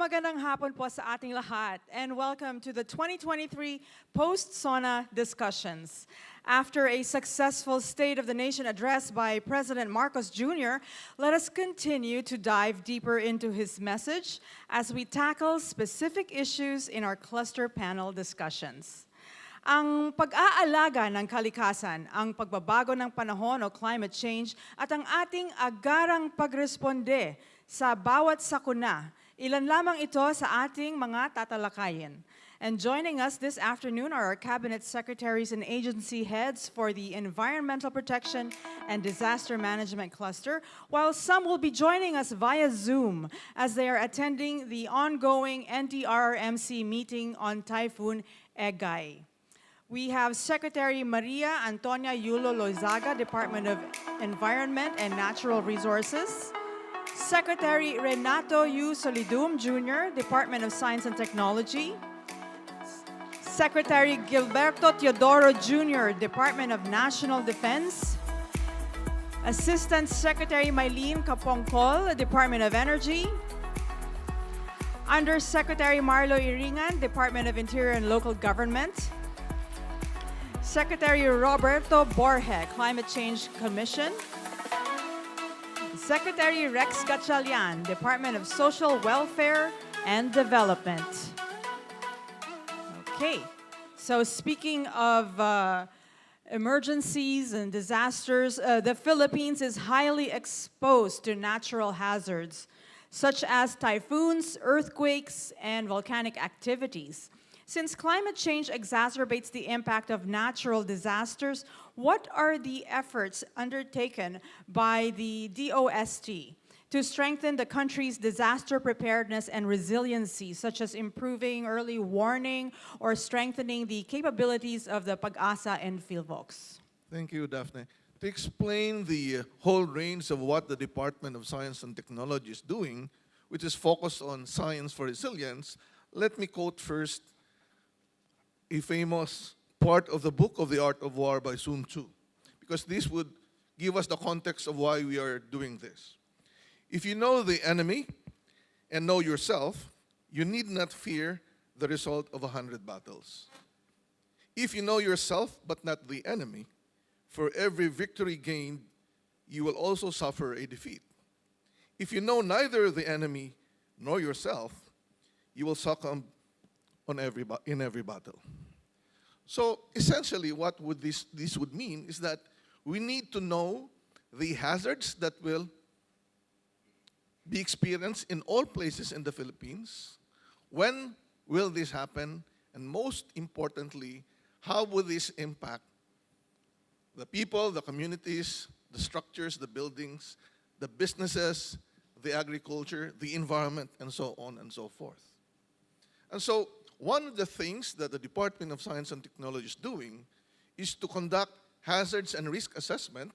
magandang hapon po sa ating lahat and welcome to the 2023 Post-SONA discussions. After a successful State of the Nation address by President Marcos Jr., let us continue to dive deeper into his message as we tackle specific issues in our cluster panel discussions. Ang pag-aalaga ng kalikasan, ang pagbabago ng panahon o climate change at ang ating agarang pagresponde sa bawat sakuna, ilan lamang ito sa ating mga tatalakayin. And joining us this afternoon are our cabinet secretaries and agency heads for the Environmental Protection and Disaster Management Cluster, while some will be joining us via Zoom as they are attending the ongoing NDRRMC meeting on Typhoon Egay. We have Secretary Maria Antonia Yulo Loizaga, Department of Environment and Natural Resources. Secretary Renato U. Solidum Jr., Department of Science and Technology. Secretary Gilberto Teodoro Jr., Department of National Defense. Assistant Secretary Mylene Capongcol, Department of Energy. Undersecretary Marlo Iringan, Department of Interior and Local Government. Secretary Roberto Borge, Climate Change Commission. Secretary Rex Gatchalian, Department of Social Welfare and Development. Okay, so speaking of emergencies and disasters, the Philippines is highly exposed to natural hazards, such as typhoons, earthquakes, and volcanic activities. Since climate change exacerbates the impact of natural disasters, what are the efforts undertaken by the DOST to strengthen the country's disaster preparedness and resiliency, such as improving early warning or strengthening the capabilities of the Pag-asa and PhilVox? Thank you, Daphne. To explain the whole range of what the Department of Science and Technology is doing, which is focused on science for resilience, let me quote first a famous part of the book of The Art of War by Sun Tzu, because this would give us the context of why we are doing this. If you know the enemy and know yourself, you need not fear the result of 100 battles. If you know yourself but not the enemy, for every victory gained, you will also suffer a defeat. If you know neither the enemy nor yourself, you will succumb in every battle. So essentially what would this would mean is that we need to know the hazards that will be experienced in all places in the Philippines. When will this happen? And most importantly, how will this impact the people, the communities, the structures, the buildings, the businesses, the agriculture, the environment, and so on and so forth. And so one of the things that the Department of Science and Technology is doing is to conduct hazards and risk assessment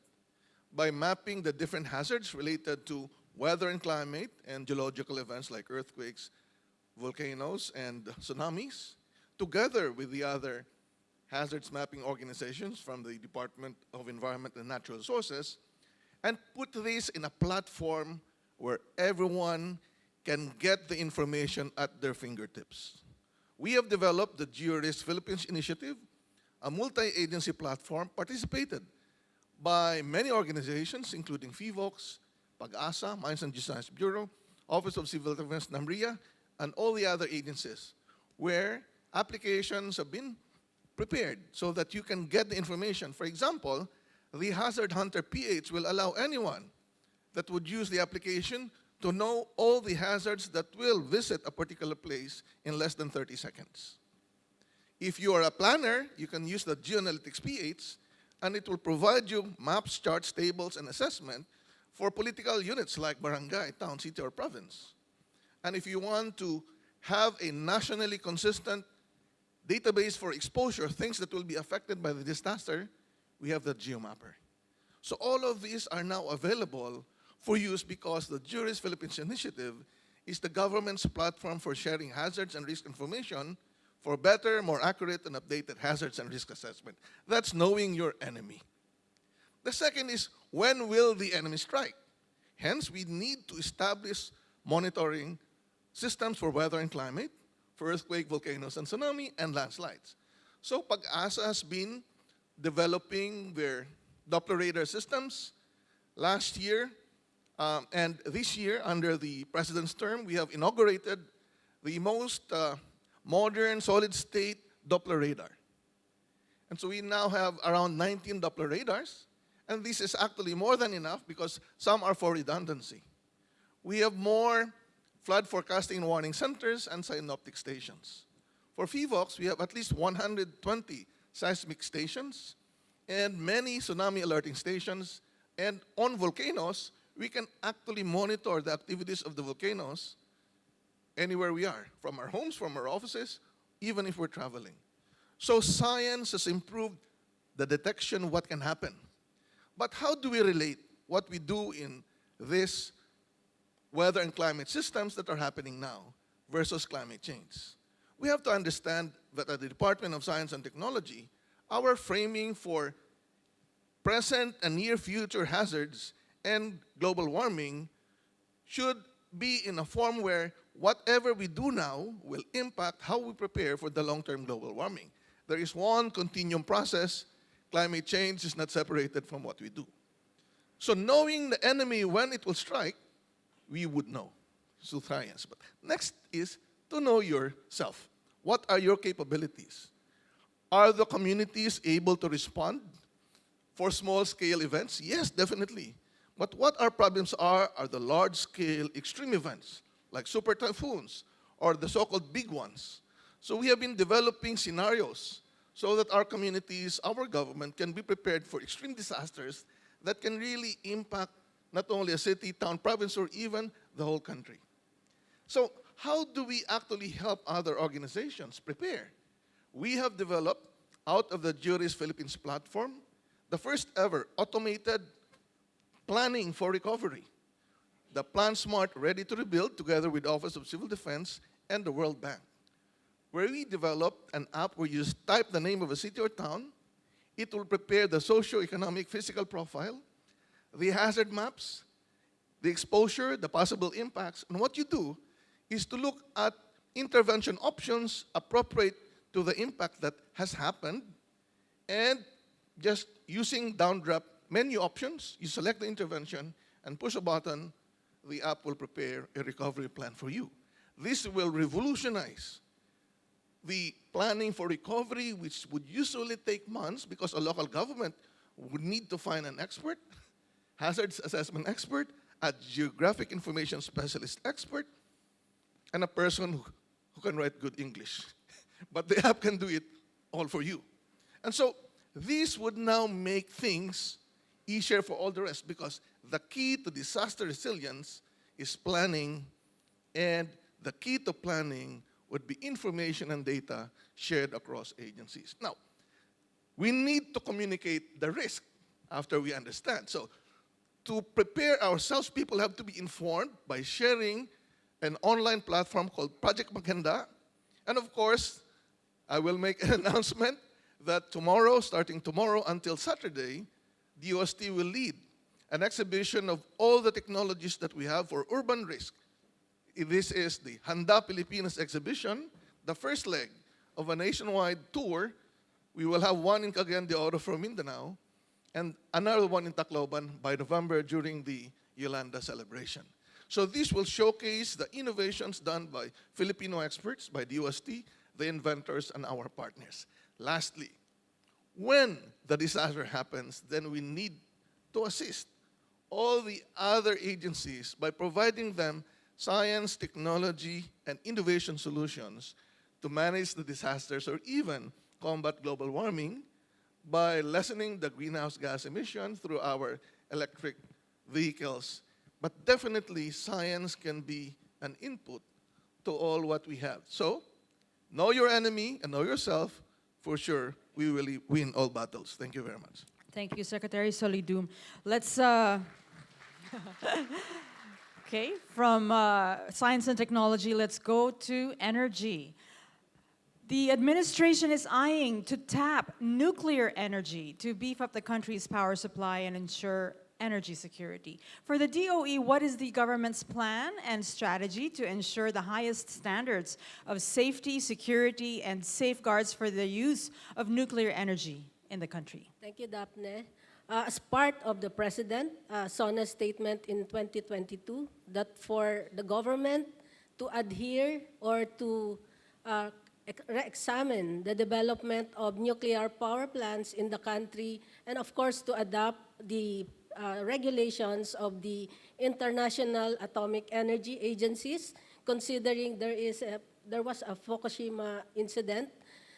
by mapping the different hazards related to weather and climate and geological events like earthquakes, volcanoes, and tsunamis, together with the other hazards mapping organizations from the Department of Environment and Natural Resources, and put this in a platform where everyone can get the information at their fingertips. We have developed the GeoRisk Philippines Initiative, a multi-agency platform participated by many organizations, including PhilVox, Pag-asa, Mines and Geoscience Bureau, Office of Civil Defense, NAMRIA, and all the other agencies, where applications have been prepared so that you can get the information. For example, the Hazard Hunter PH will allow anyone that would use the application to know all the hazards that will visit a particular place in less than 30 seconds. If you are a planner, you can use the Geoanalytics PH, and it will provide you maps, charts, tables, and assessment for political units like barangay, town, city, or province. And if you want to have a nationally consistent database for exposure, things that will be affected by the disaster, we have the GeoMapper. So all of these are now available for use because the GeoRisk Philippines Initiative is the government's platform for sharing hazards and risk information for better, more accurate, and updated hazards and risk assessment. That's knowing your enemy. The second is, when will the enemy strike? Hence, we need to establish monitoring systems for weather and climate, for earthquake, volcanoes, and tsunami, and landslides. So Pag-asa has been developing their Doppler radar systems. Last year and this year, under the President's term, we have inaugurated the most modern solid-state Doppler radar. And so we now have around 19 Doppler radars, and this is actually more than enough because some are for redundancy. We have more flood forecasting and warning centers and synoptic stations. For FIVOX, we have at least 120 seismic stations and many tsunami alerting stations. And on volcanoes, we can actually monitor the activities of the volcanoes anywhere we are, from our homes, from our offices, even if we're traveling. So science has improved the detection of what can happen. But how do we relate what we do in this weather and climate systems that are happening now versus climate change? We have to understand that at the Department of Science and Technology, our framing for present and near future hazards and global warming should be in a form where whatever we do now will impact how we prepare for the long-term global warming. There is one continuum process. Climate change is not separated from what we do. So knowing the enemy when it will strike, we would know through science. But next is to know yourself. What are your capabilities? Are the communities able to respond for small-scale events? Yes, definitely. But what our problems are the large-scale extreme events, like super typhoons, or the so-called big ones. So we have been developing scenarios so that our communities, our government, can be prepared for extreme disasters that can really impact not only a city, town, province, or even the whole country. So how do we actually help other organizations prepare? We have developed, out of the Juris Philippines platform, the first ever automated planning for recovery. The Plan Smart Ready to Rebuild, together with the Office of Civil Defense and the World Bank, where we developed an app where you just type the name of a city or town. It will prepare the socio-economic physical profile, the hazard maps, the exposure, the possible impacts. And what you do is to look at intervention options appropriate to the impact that has happened, and just using downdraft menu options, you select the intervention and push a button, the app will prepare a recovery plan for you. This will revolutionize the planning for recovery, which would usually take months because a local government would need to find an expert, hazards assessment expert, a geographic information specialist expert, and a person who can write good English. But the app can do it all for you. And so this would now make things easier for all the rest, because the key to disaster resilience is planning, and the key to planning would be information and data shared across agencies. Now, we need to communicate the risk after we understand. So to prepare ourselves, people have to be informed by sharing an online platform called Project Maganda. And of course, I will make an announcement that tomorrow, starting tomorrow until Saturday, DOST will lead an exhibition of all the technologies that we have for urban risk. This is the Handa Pilipinas exhibition, the first leg of a nationwide tour. We will have one in Cagayan de Oro from Mindanao, and another one in Tacloban by November during the Yolanda celebration. So this will showcase the innovations done by Filipino experts, by DOST, the inventors, and our partners. Lastly, when the disaster happens, then we need to assist all the other agencies by providing them science, technology, and innovation solutions to manage the disasters or even combat global warming by lessening the greenhouse gas emissions through our electric vehicles. But definitely, science can be an input to all what we have. So, know your enemy and know yourself. For sure, we will win all battles. Thank you very much. Thank you, Secretary Solidum. Let's, okay, from science and technology, let's go to energy. The administration is eyeing to tap nuclear energy to beef up the country's power supply and ensure energy security. For the DOE, what is the government's plan and strategy to ensure the highest standards of safety, security, and safeguards for the use of nuclear energy in the country? Thank you, Daphne. As part of the President, SONA's statement in 2022 that for the government to adhere or to re-examine the development of nuclear power plants in the country, and of course to adopt the regulations of the international atomic energy agencies, considering there was a Fukushima incident,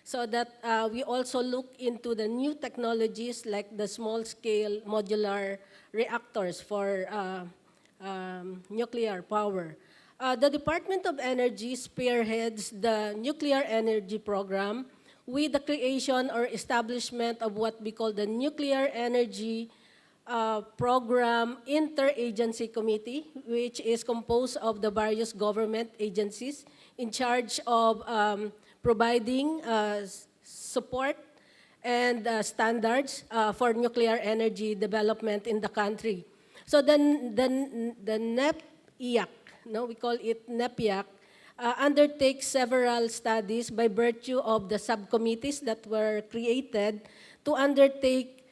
so that we also look into the new technologies like the small-scale modular reactors for nuclear power. The Department of Energy spearheads the nuclear energy program with the creation or establishment of what we call the Nuclear Energy Program Interagency Committee, which is composed of the various government agencies in charge of providing support and standards for nuclear energy development in the country. So then the NEPIAC, we call it NEPIAC, undertakes several studies by virtue of the subcommittees that were created to undertake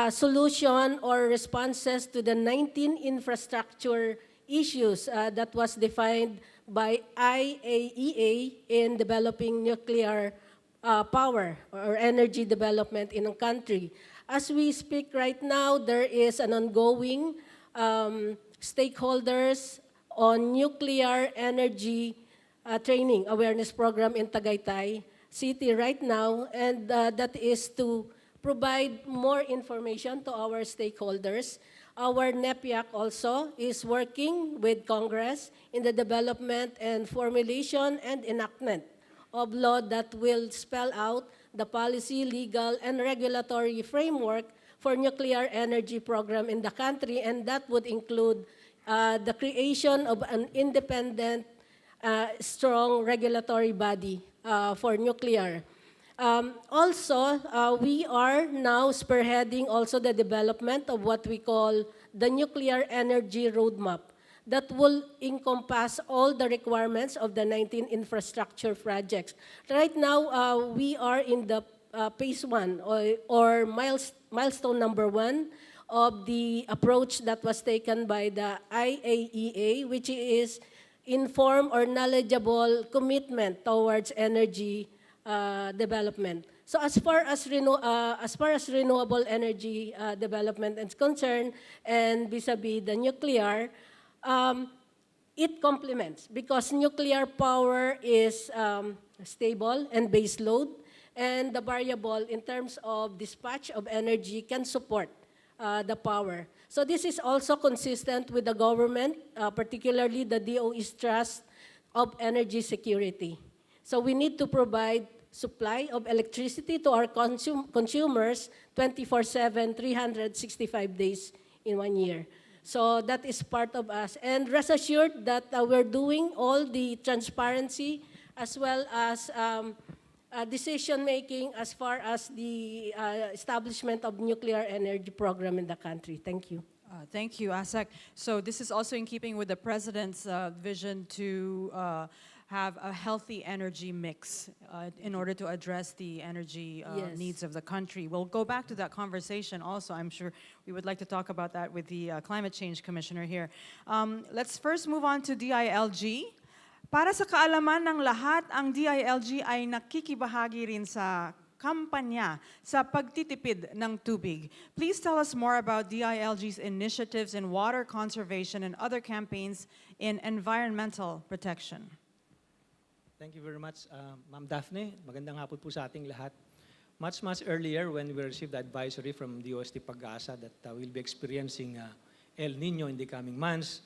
solution or responses to the 19 infrastructure issues that was defined by IAEA in developing nuclear power or energy development in a country. As we speak right now, there is an ongoing stakeholders on nuclear energy training awareness program in Tagaytay City right now, and that is to provide more information to our stakeholders. Our NEPIAC also is working with Congress in the development and formulation and enactment of law that will spell out the policy, legal, and regulatory framework for nuclear energy program in the country, and that would include the creation of an independent, strong regulatory body for nuclear. We are now spearheading also the development of what we call the nuclear energy roadmap that will encompass all the requirements of the 19 infrastructure projects. Right now, we are in the phase 1 or milestone number 1 of the approach that was taken by the IAEA, which is informed or knowledgeable commitment towards energy development. So as far as renewable energy development is concerned, and vis-a-vis the nuclear, it complements because nuclear power is stable and base load, and the variable in terms of dispatch of energy can support the power. So this is also consistent with the government, particularly the DOE's trust of energy security. So we need to provide supply of electricity to our consumers 24/7, 365 days in 1 year. So that is part of us. And rest assured that we're doing all the transparency as well as decision-making as far as the establishment of nuclear energy program in the country. Thank you. Thank you, Asek. So this is also in keeping with the President's vision to have a healthy energy mix in order to address the energy Yes. needs of the country. We'll go back to that conversation also. I'm sure we would like to talk about that with the Climate Change Commissioner here. Let's first move on to DILG. Para sa kaalaman ng lahat, ang DILG ay nakikibahagi rin sa kampanya sa pagtitipid ng tubig. Please tell us more about DILG's initiatives in water conservation and other campaigns in environmental protection. Thank you very much, Ma'am Daphne. Magandang hapon po sa ating lahat. Much earlier when we received the advisory from DOST Pag-asa that we'll be experiencing El Nino in the coming months,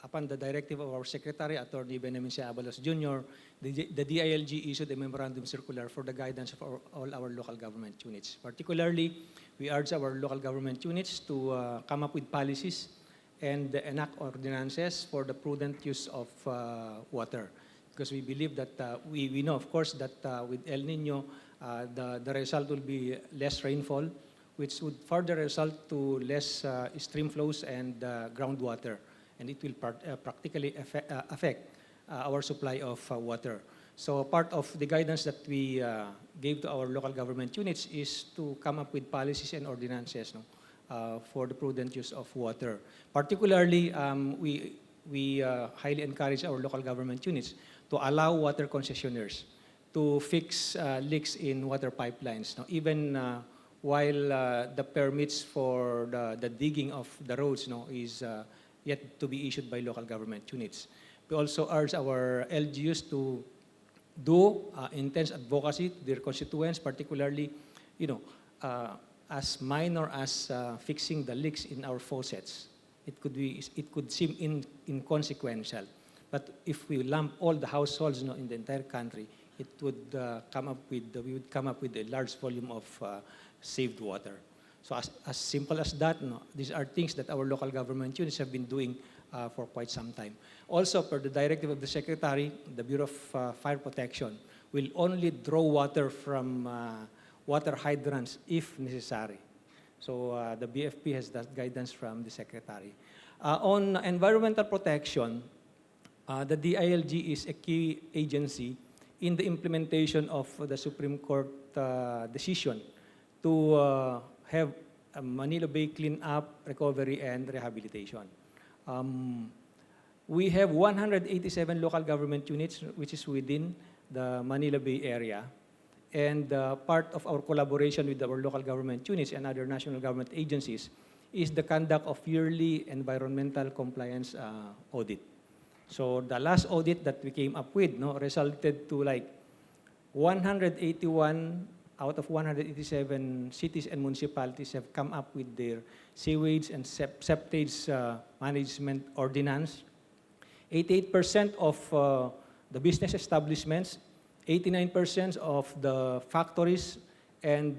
upon the directive of our Secretary, Attorney Benjamin C. Abalos Jr., the DILG issued a memorandum circular for the guidance of all our local government units. Particularly, we urge our local government units to come up with policies and enact ordinances for the prudent use of water. Because we believe that, we know, of course, that with El Nino, the result will be less rainfall, which would further result to less stream flows and groundwater, and it will practically affect our supply of water. So part of the guidance that we gave to our local government units is to come up with policies and ordinances, no, for the prudent use of water. Particularly, we highly encourage our local government units to allow water concessionaires to fix leaks in water pipelines. Now, even while the permits for the digging of the roads, no, is yet to be issued by local government units. We also urge our LGUs to do intense advocacy to their constituents, particularly, as minor as fixing the leaks in our faucets. It could seem inconsequential, but if we lump all the households, in the entire country, it would we would come up with a large volume of saved water. So as simple as that, these are things that our local government units have been doing for quite some time. Also, per the directive of the Secretary, the Bureau of Fire Protection will only draw water from water hydrants if necessary. So the BFP has that guidance from the Secretary. On environmental protection, the DILG is a key agency in the implementation of the Supreme Court decision to have a Manila Bay clean-up, recovery, and rehabilitation. We have 187 local government units, which is within the Manila Bay area. And part of our collaboration with our local government units and other national government agencies is the conduct of yearly environmental compliance audit. So the last audit that we came up with resulted to like 181 out of 187 cities and municipalities have come up with their sewage and septage management ordinance. 88% of the business establishments, 89% of the factories, and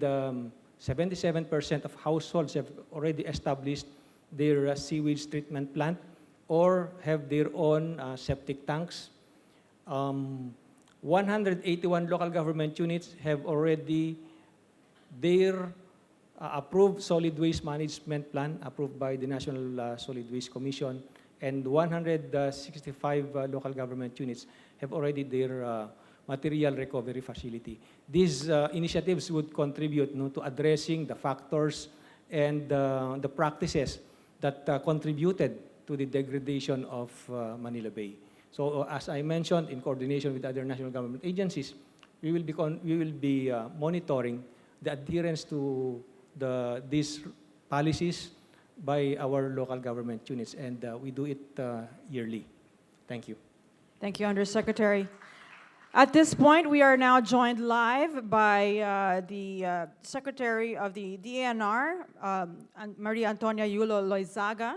77% of households have already established their sewage treatment plant or have their own septic tanks. 181 local government units have already their approved solid waste management plan approved by the National Solid Waste Commission, and 165 local government units have already their material recovery facility. These initiatives would contribute to addressing the factors and the practices that contributed to the degradation of Manila Bay. So as I mentioned, in coordination with other national government agencies, we will be monitoring the adherence to these policies by our local government units, and we do it yearly. Thank you. Thank you, Undersecretary. At this point, we are now joined live by the Secretary of the DANR, Maria Antonia Yulo Loizaga,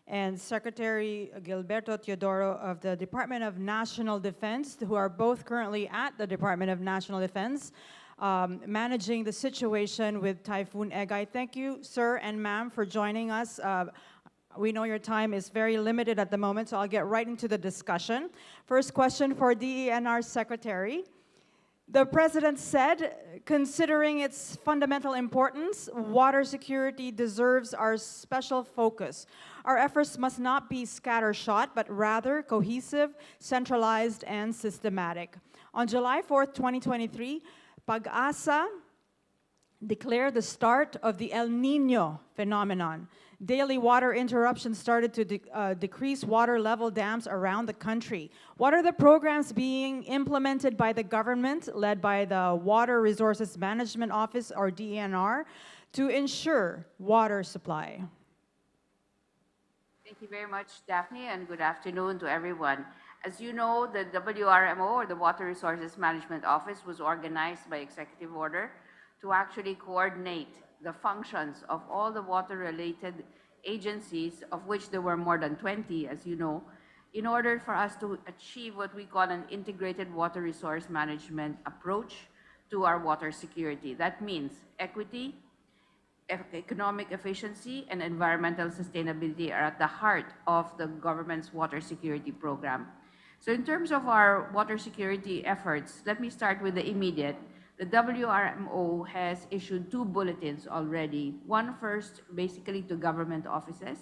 and Secretary Gilberto Teodoro of the Department of National Defense, who are both currently at the Department of National Defense, managing the situation with Typhoon Egay. Thank you, sir and ma'am, for joining us. We know your time is very limited at the moment, so I'll get right into the discussion. First question for DENR Secretary. The President said, considering its fundamental importance, water security deserves our special focus. Our efforts must not be scattershot, but rather cohesive, centralized, and systematic. On July 4th, 2023, Pag-asa declared the start of the El Nino phenomenon. Daily water interruptions started to decrease water level dams around the country. What are the programs being implemented by the government, led by the Water Resources Management Office, or DENR, to ensure water supply? Thank you very much, Daphne, and good afternoon to everyone. As you know, the WRMO, or the Water Resources Management Office, was organized by executive order to actually coordinate the functions of all the water-related agencies, of which there were more than 20, as you know, in order for us to achieve what we call an integrated water resource management approach to our water security. That means equity, economic efficiency, and environmental sustainability are at the heart of the government's water security program. So in terms of our water security efforts, let me start with the immediate. the WRMO has issued 2 bulletins already. One first, basically to government offices,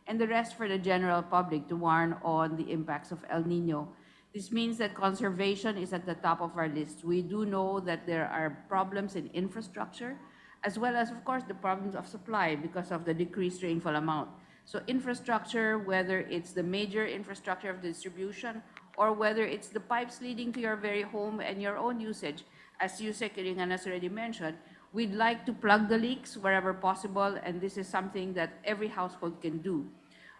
and the rest for the general public to warn on the impacts of El Nino. This means that conservation is at the top of our list. We do know that there are problems in infrastructure, as well as, of course, the problems of supply because of the decreased rainfall amount. So infrastructure, whether it's the major infrastructure of distribution or whether it's the pipes leading to your very home and your own usage, as Yusek Iringan has already mentioned, we'd like to plug the leaks wherever possible, and this is something that every household can do.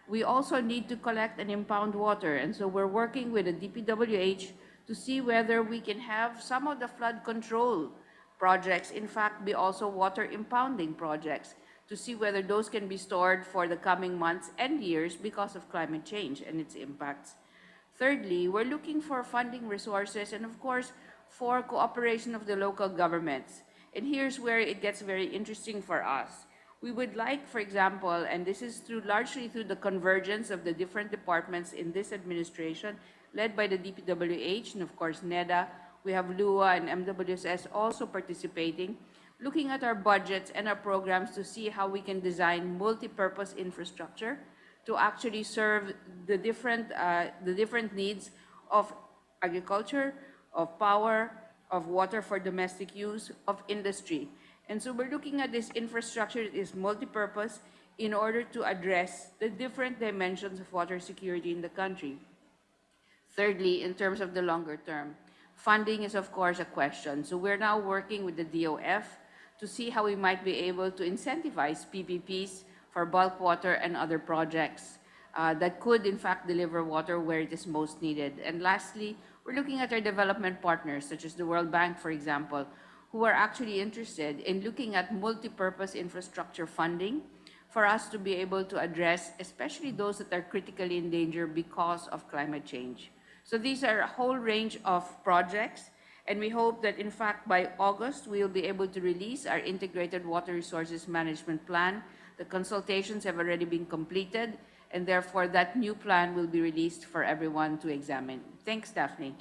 We also need to collect and impound water, and so we're working with the DPWH to see whether we can have some of the flood control projects, in fact, be also water impounding projects, to see whether those can be stored for the coming months and years because of climate change and its impacts. Thirdly, we're looking for funding resources and, of course, for cooperation of the local governments. And here's where it gets very interesting for us. We would like, for example, and this is largely through the convergence of the different departments in this administration, led by the DPWH and, of course, NEDA. We have LUA and MWSS also participating, looking at our budgets and our programs to see how we can design multi-purpose infrastructure to actually serve the different needs of agriculture, of power, of water for domestic use, of industry. And so we're looking at this infrastructure that is multi-purpose in order to address the different dimensions of water security in the country. Thirdly, in terms of the longer term, funding is of course a question. So we're now working with the DOF to see how we might be able to incentivize PPPs for bulk water and other projects that could in fact deliver water where it is most needed. And lastly, we're looking at our development partners, such as the World Bank, for example, who are actually interested in looking at multi-purpose infrastructure funding for us to be able to address, especially those that are critically in danger because of climate change. So these are a whole range of projects, and we hope that in fact by August, we'll be able to release our integrated water resources management plan. The consultations have already been completed, and therefore that new plan will be released for everyone to examine. Thanks, Daphne.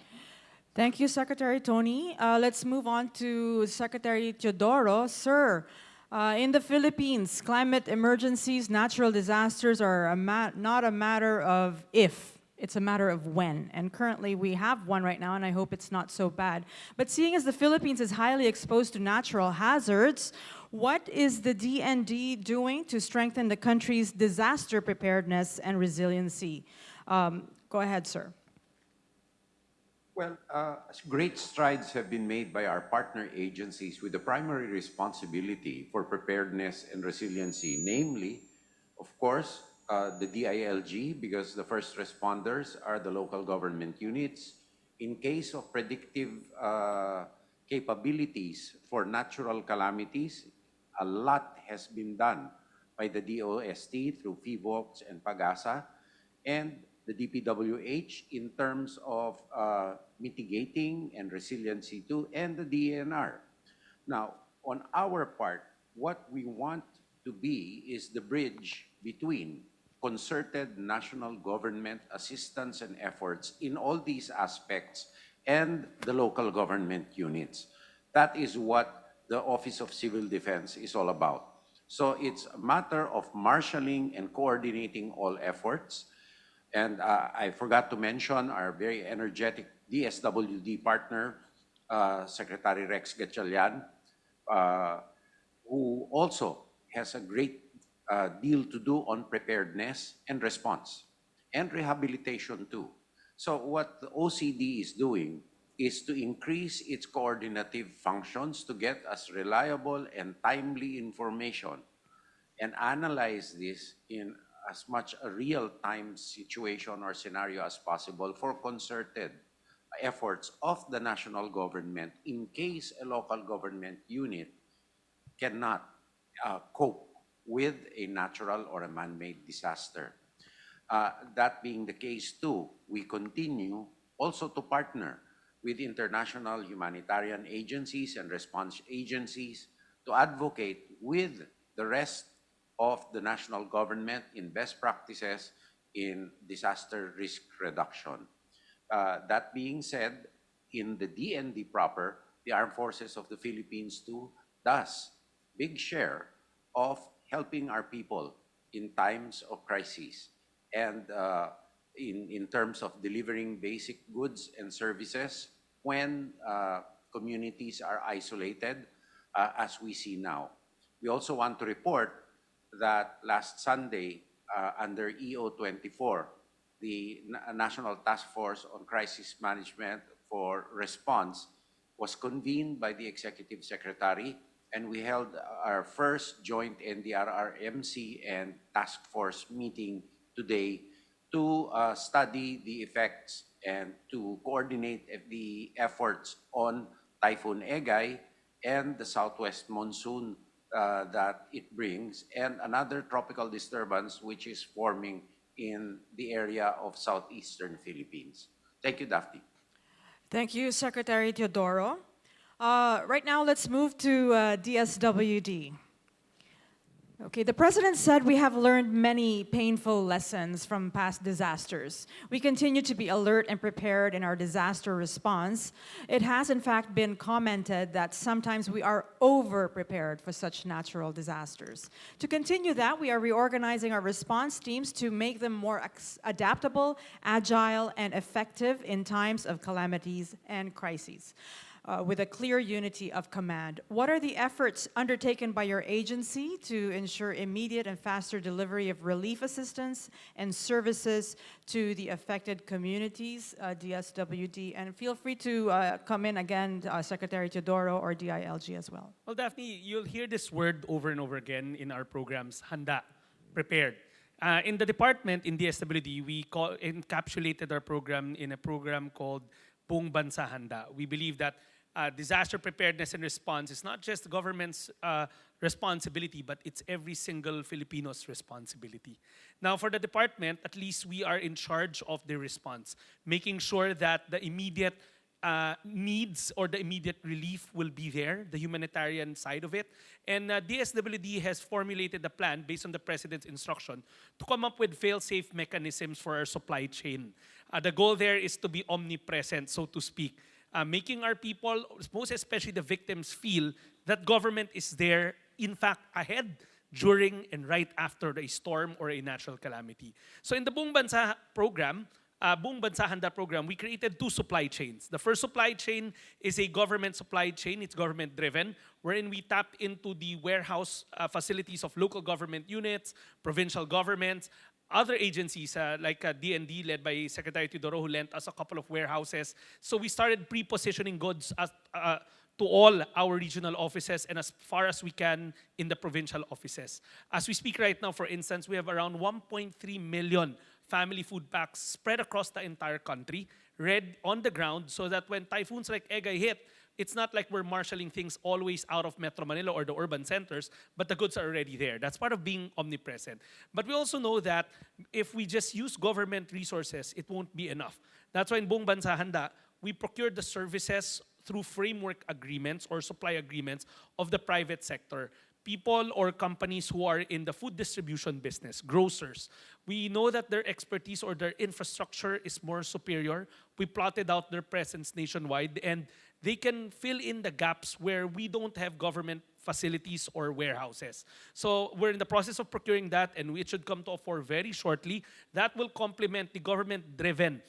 Thank you, Secretary Tony. Let's move on to Secretary Teodoro. Sir, in the Philippines, climate emergencies, natural disasters are not a matter of if, it's a matter of when. And currently we have one right now, and I hope it's not so bad. But seeing as the Philippines is highly exposed to natural hazards, what is the DND doing to strengthen the country's disaster preparedness and resiliency? Go ahead, sir. Well, great strides have been made by our partner agencies with the primary responsibility for preparedness and resiliency, namely, of course, the DILG, because the first responders are the local government units. In case of predictive capabilities for natural calamities, a lot has been done by the DOST through FIVOX and PAGASA, and the DPWH in terms of mitigating and resiliency too, and the DNR. Now, on our part, what we want to be is the bridge between concerted national government assistance and efforts in all these aspects and the local government units. That is what the Office of Civil Defense is all about. So it's a matter of marshalling and coordinating all efforts. And I forgot to mention our very energetic DSWD partner, Secretary Rex Gatchalian, who also has a great deal to do on preparedness and response and rehabilitation too. So what the OCD is doing is to increase its coordinative functions to get us reliable and timely information and analyze this in as much a real-time situation or scenario as possible for concerted efforts of the national government in case a local government unit cannot cope with a natural or a man-made disaster. That being the case too, we continue also to partner with international humanitarian agencies and response agencies to advocate with the rest of the national government in best practices in disaster risk reduction. That being said, in the DND proper, the Armed Forces of the Philippines too does big share of helping our people in times of crisis and in terms of delivering basic goods and services when communities are isolated, as we see now. We also want to report that last Sunday, under EO 24, the National Task Force on Crisis Management for Response was convened by the Executive Secretary, and we held our first joint NDRRMC and task force meeting today to study the effects and to coordinate the efforts on Typhoon Egay and the southwest monsoon that it brings, and another tropical disturbance which is forming in the area of southeastern Philippines. Thank you, Daphne. Thank you, Secretary Teodoro. Right now, let's move to DSWD. Okay, the President said we have learned many painful lessons from past disasters. We continue to be alert and prepared in our disaster response. It has, in fact, been commented that sometimes we are over-prepared for such natural disasters. To continue that, we are reorganizing our response teams to make them more adaptable, agile, and effective in times of calamities and crises. With a clear unity of command. What are the efforts undertaken by your agency to ensure immediate and faster delivery of relief assistance and services to the affected communities, DSWD? And feel free to come in again, Secretary Teodoro or DILG as well. Well, Daphne, you'll hear this word over and over again in our programs, handa, prepared. In the department, in DSWD, we encapsulated our program in a program called Buong Bansa Handa. We believe that disaster preparedness and response is not just the government's responsibility, but it's every single Filipino's responsibility. Now, for the department, at least we are in charge of the response, making sure that the immediate needs or the immediate relief will be there, the humanitarian side of it. And DSWD has formulated a plan based on the President's instruction to come up with fail-safe mechanisms for our supply chain. The goal there is to be omnipresent, so to speak, making our people, most especially the victims, feel that government is there, in fact, ahead, during, and right after a storm or a natural calamity. So in the Buong Bansa program, Buong Bansa Handa program, we created 2 supply chains. The first supply chain is a government supply chain. It's government-driven, wherein we tap into the warehouse facilities of local government units, provincial governments, other agencies like DND led by Secretary Teodoro, who lent us a couple of warehouses. So we started pre-positioning goods to all our regional offices and as far as we can in the provincial offices. As we speak right now, for instance, we have around 1.3 million family food packs spread across the entire country, ready on the ground, so that when typhoons like Egay hit, it's not like we're marshaling things always out of Metro Manila or the urban centers, but the goods are already there. That's part of being omnipresent. But we also know that if we just use government resources, it won't be enough. That's why in Buong Bansa Handa, we procured the services through framework agreements or supply agreements of the private sector. People or companies who are in the food distribution business, grocers. We know that their expertise or their infrastructure is more superior. We plotted out their presence nationwide and they can fill in the gaps where we don't have government facilities or warehouses. So we're in the process of procuring that and it should come to a fore very shortly. That will complement the government-driven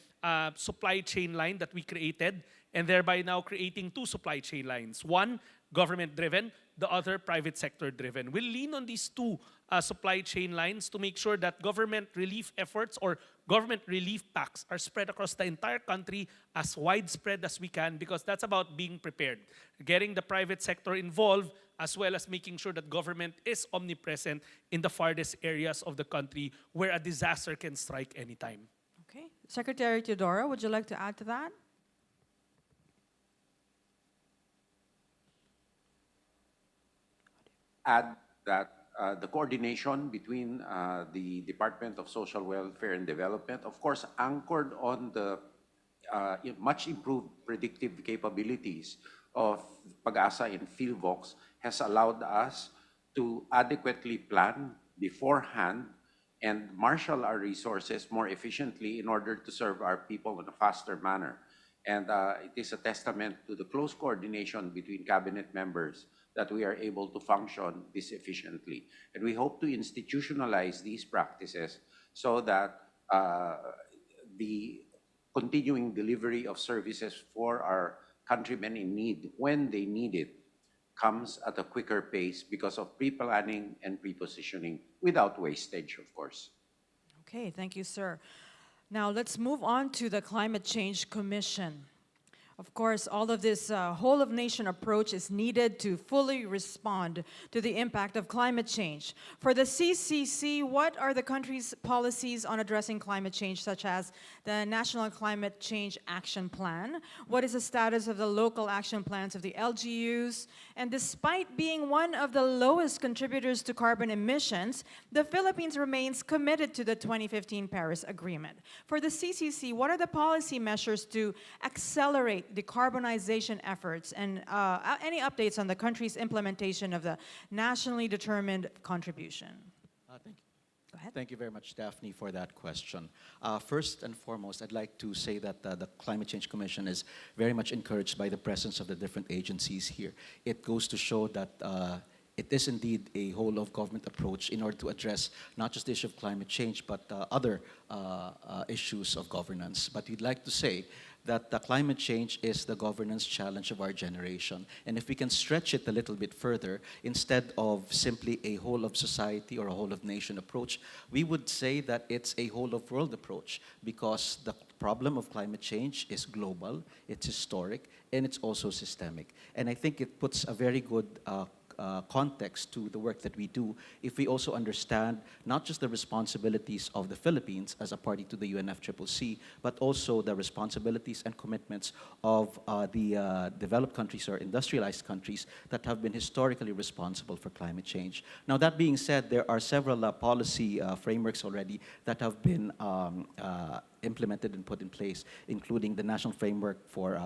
supply chain line that we created and thereby now creating 2 supply chain lines. One, government-driven, the other private sector-driven. We'll lean on these 2 supply chain lines to make sure that government relief efforts or government relief packs are spread across the entire country as widespread as we can, because that's about being prepared, getting the private sector involved as well as making sure that government is omnipresent in the farthest areas of the country where a disaster can strike anytime. Okay. Secretary Teodoro, would you like to add to that? Add that the coordination between the Department of Social Welfare and Development, of course, anchored on the much improved predictive capabilities of Pag-asa and PhilVox, has allowed us to adequately plan beforehand and marshal our resources more efficiently in order to serve our people in a faster manner. And it is a testament to the close coordination between cabinet members that we are able to function this efficiently. And we hope to institutionalize these practices so that the continuing delivery of services for our countrymen in need, when they need it, comes at a quicker pace because of pre-planning and pre-positioning without wastage, of course. Okay, thank you, sir. Now let's move on to the Climate Change Commission. Of course, all of this whole of nation approach is needed to fully respond to the impact of climate change. For the CCC, what are the country's policies on addressing climate change, such as the National Climate Change Action Plan? What is the status of the local action plans of the LGUs? And despite being one of the lowest contributors to carbon emissions, the Philippines remains committed to the 2015 Paris Agreement. For the CCC, what are the policy measures to accelerate decarbonization efforts, and any updates on the country's implementation of the nationally determined contribution? Thank you. Go ahead. Thank you very much, Daphne, for that question. First and foremost, I'd like to say that the Climate Change Commission is very much encouraged by the presence of the different agencies here. It goes to show that it is indeed a whole of government approach in order to address not just the issue of climate change, but other issues of governance. But we'd like to say that the climate change is the governance challenge of our generation. And if we can stretch it a little bit further, instead of simply a whole of society or a whole of nation approach, we would say that it's a whole of world approach, because the problem of climate change is global, it's historic, and it's also systemic. And I think it puts a very good context to the work that we do if we also understand not just the responsibilities of the Philippines as a party to the UNFCCC, but also the responsibilities and commitments of the developed countries or industrialized countries that have been historically responsible for climate change. Now, that being said, there are several policy frameworks already that have been implemented and put in place, including the National Framework for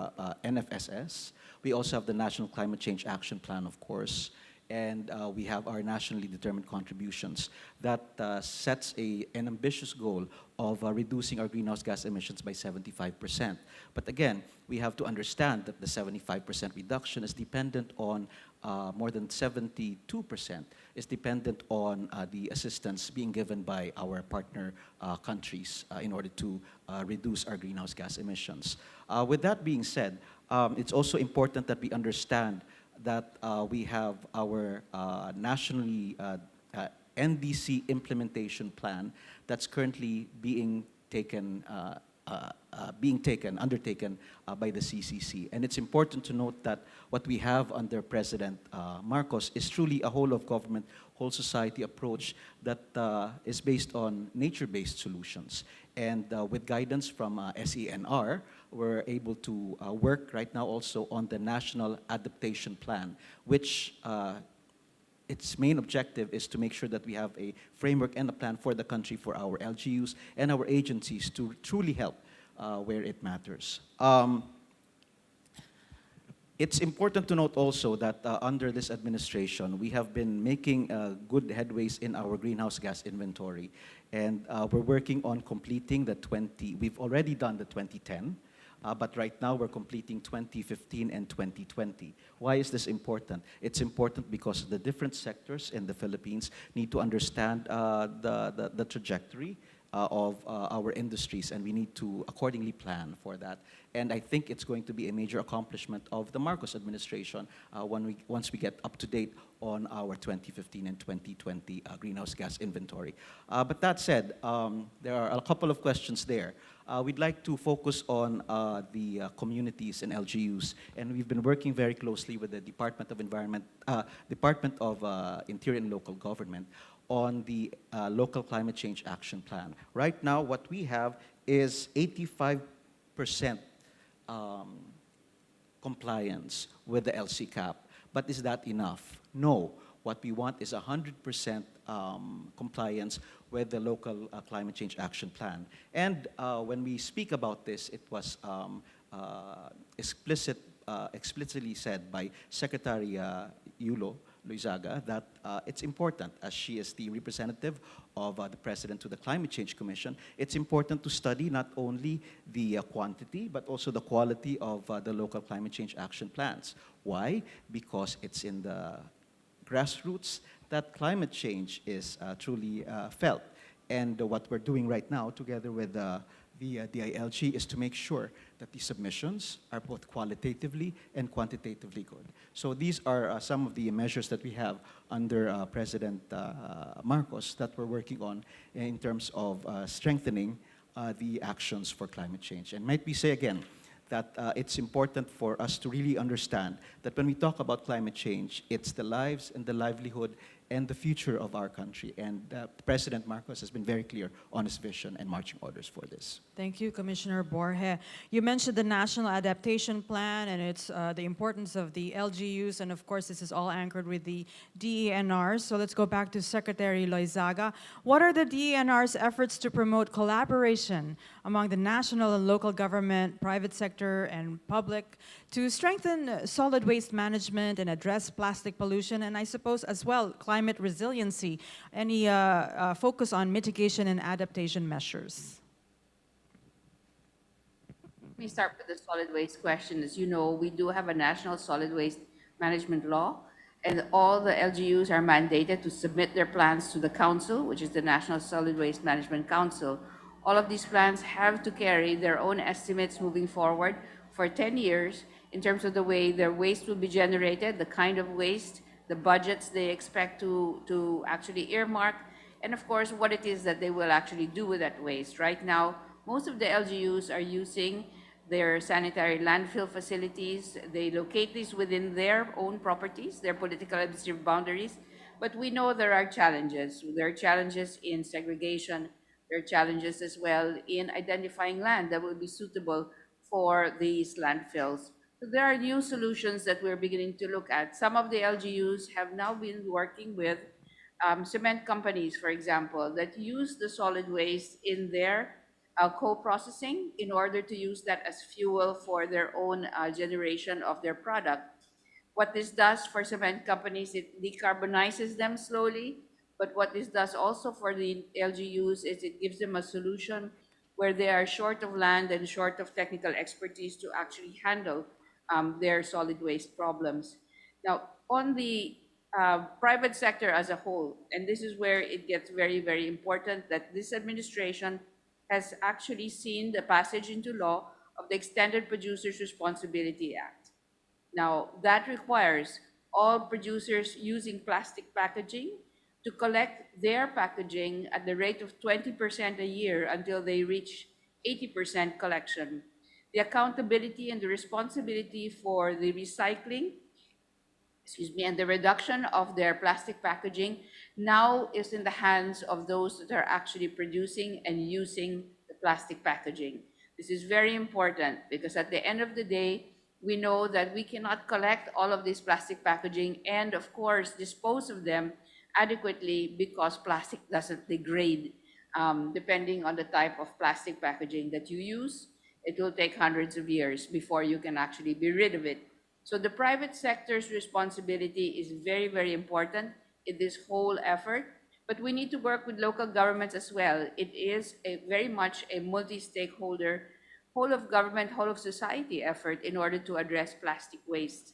NFSS. We also have the National Climate Change Action Plan, of course, and we have our nationally determined contributions that sets an ambitious goal of reducing our greenhouse gas emissions by 75%. But again, we have to understand that the 75% reduction is dependent on more than 72% is dependent on the assistance being given by our partner countries in order to reduce our greenhouse gas emissions. With that being said, it's also important that we understand that we have our nationally NDC implementation plan that's currently undertaken by the CCC. And it's important to note that what we have under President Marcos is truly a whole of government, whole society approach that is based on nature-based solutions. And with guidance from SENR, we're able to work right now also on the National Adaptation Plan, which its main objective is to make sure that we have a framework and a plan for the country, for our LGUs and our agencies to truly help where it matters. It's important to note also that under this administration, we have been making good headways in our greenhouse gas inventory. And we're working on completing we've already done the 2010, but right now we're completing 2015 and 2020. Why is this important? It's important because the different sectors in the Philippines need to understand the trajectory of our industries, and we need to accordingly plan for that. And I think it's going to be a major accomplishment of the Marcos administration once we get up to date on our 2015 and 2020 greenhouse gas inventory. But that said, there are a couple of questions there. We'd like to focus on the communities and LGUs, and we've been working very closely with the Department of Interior and Local Government on the Local Climate Change Action Plan. Right now, what we have is 85% compliance with the LC cap. But is that enough? No. What we want is 100% compliance with the Local Climate Change Action Plan. And when we speak about this, it was explicitly said by Secretary Yulo Luizaga that it's important, as she is the representative of the President to the Climate Change Commission, it's important to study not only the quantity, but also the quality of the local climate change action plans. Why? Because it's in the grassroots that climate change is truly felt. And what we're doing right now, together with the DILG, is to make sure that the submissions are both qualitatively and quantitatively good. So these are some of the measures that we have under President Marcos that we're working on in terms of strengthening the actions for climate change. And might we say again, that it's important for us to really understand that when we talk about climate change, it's the lives and the livelihood and the future of our country. And President Marcos has been very clear on his vision and marching orders for this. Thank you, Commissioner Borge. You mentioned the National Adaptation Plan and its the importance of the LGUs, and of course, this is all anchored with the DENRs. So let's go back to Secretary Loizaga. What are the DENR's efforts to promote collaboration among the national and local government, private sector, and public to strengthen solid waste management and address plastic pollution, and I suppose as well climate resiliency? Any focus on mitigation and adaptation measures? Let me start with the solid waste question. As you know, we do have a national solid waste management law, and all the LGUs are mandated to submit their plans to the council, which is the National Solid Waste Management Council. All of these plans have to carry their own estimates moving forward for 10 years in terms of the way their waste will be generated, the kind of waste, the budgets they expect to actually earmark, and of course, what it is that they will actually do with that waste. Right now, most of the LGUs are using their sanitary landfill facilities. They locate these within their own properties, their political administrative boundaries. But we know there are challenges. There are challenges in segregation. There are challenges as well in identifying land that will be suitable for these landfills. So there are new solutions that we're beginning to look at. Some of the LGUs have now been working with cement companies, for example, that use the solid waste in their co-processing in order to use that as fuel for their own generation of their product. What this does for cement companies, it decarbonizes them slowly, but what this does also for the LGUs is it gives them a solution where they are short of land and short of technical expertise to actually handle their solid waste problems. Now, on the private sector as a whole, and this is where it gets very, very important that this administration has actually seen the passage into law of the Extended Producers Responsibility Act. Now, that requires all producers using plastic packaging to collect their packaging at the rate of 20% a year until they reach 80% collection. The accountability and the responsibility for the recycling, and the reduction of their plastic packaging now is in the hands of those that are actually producing and using the plastic packaging. This is very important because at the end of the day, we know that we cannot collect all of this plastic packaging and, of course, dispose of them adequately because plastic doesn't degrade. Depending on the type of plastic packaging that you use, it will take hundreds of years before you can actually be rid of it. So the private sector's responsibility is very, very important in this whole effort, but we need to work with local governments as well. It is very much a multi-stakeholder, whole of government, whole of society effort in order to address plastic waste.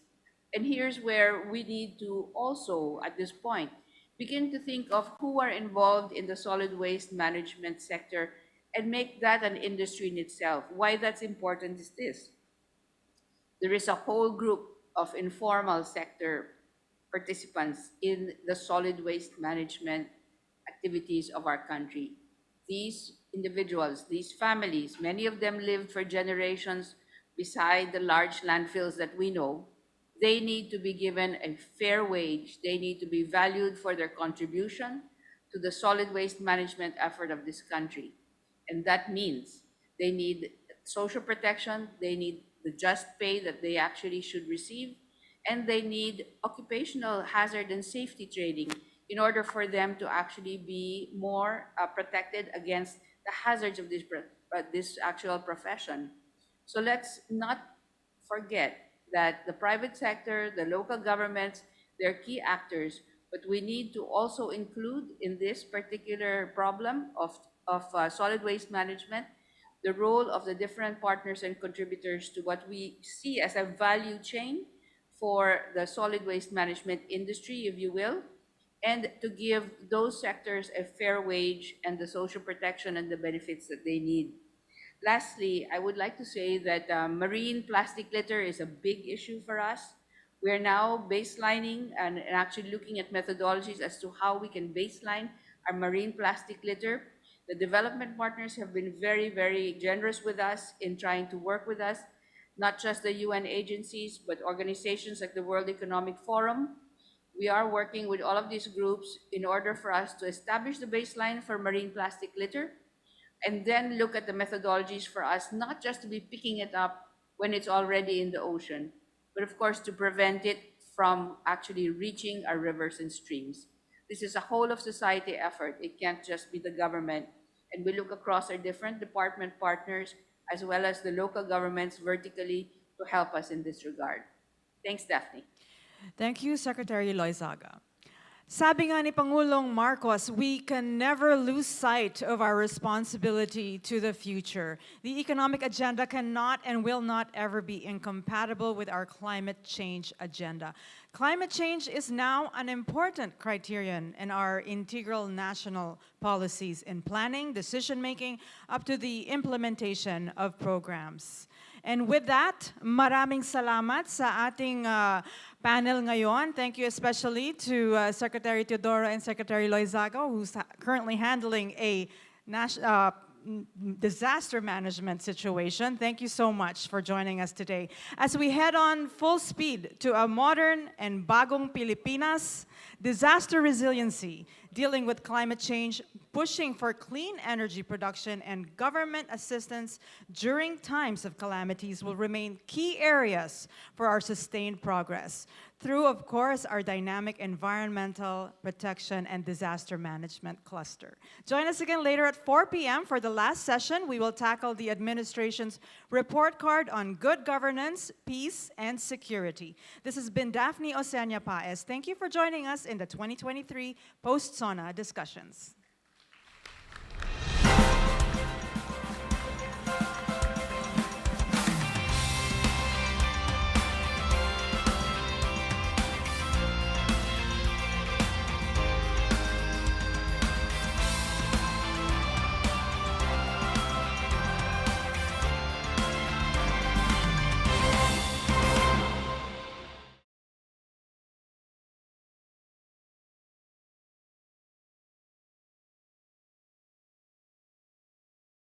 And here's where we need to also, at this point, begin to think of who are involved in the solid waste management sector and make that an industry in itself. Why that's important is this. There is a whole group of informal sector participants in the solid waste management activities of our country. These individuals, these families, many of them lived for generations beside the large landfills that we know. They need to be given a fair wage. They need to be valued for their contribution to the solid waste management effort of this country. And that means they need social protection, they need the just pay that they actually should receive, and they need occupational hazard and safety training in order for them to actually be more protected against the hazards of this actual profession. So let's not forget that the private sector, the local governments, they're key actors, but we need to also include in this particular problem of solid waste management the role of the different partners and contributors to what we see as a value chain for the solid waste management industry, if you will, and to give those sectors a fair wage and the social protection and the benefits that they need. Lastly, I would like to say that marine plastic litter is a big issue for us. We are now baselining and actually looking at methodologies as to how we can baseline our marine plastic litter. The development partners have been very, very generous with us in trying to work with us, not just the UN agencies, but organizations like the World Economic Forum. We are working with all of these groups in order for us to establish the baseline for marine plastic litter and then look at the methodologies for us, not just to be picking it up when it's already in the ocean, but of course to prevent it from actually reaching our rivers and streams. This is a whole of society effort. It can't just be the government. And we look across our different department partners as well as the local governments vertically to help us in this regard. Thanks, Daphne. Thank you, Secretary Loizaga. Sabi nga ni Pangulong Marcos, we can never lose sight of our responsibility to the future. The economic agenda cannot and will not ever be incompatible with our climate change agenda. Climate change is now an important criterion in our integral national policies in planning, decision-making, up to the implementation of programs. And with that, maraming salamat sa ating panel ngayon. Thank you especially to Secretary Teodoro and Secretary Loizaga, who's currently handling a disaster management situation. Thank you so much for joining us today. As we head on full speed to a modern and Bagong Pilipinas, disaster resiliency, dealing with climate change, pushing for clean energy production, and government assistance during times of calamities will remain key areas for our sustained progress through, of course, our dynamic environmental protection and disaster management cluster. Join us again later at 4 p.m. for the last session. We will tackle the administration's report card on good governance, peace, and security. This has been Daphne Oceania Paez. Thank you for joining us in the 2023 Post-SONA discussions.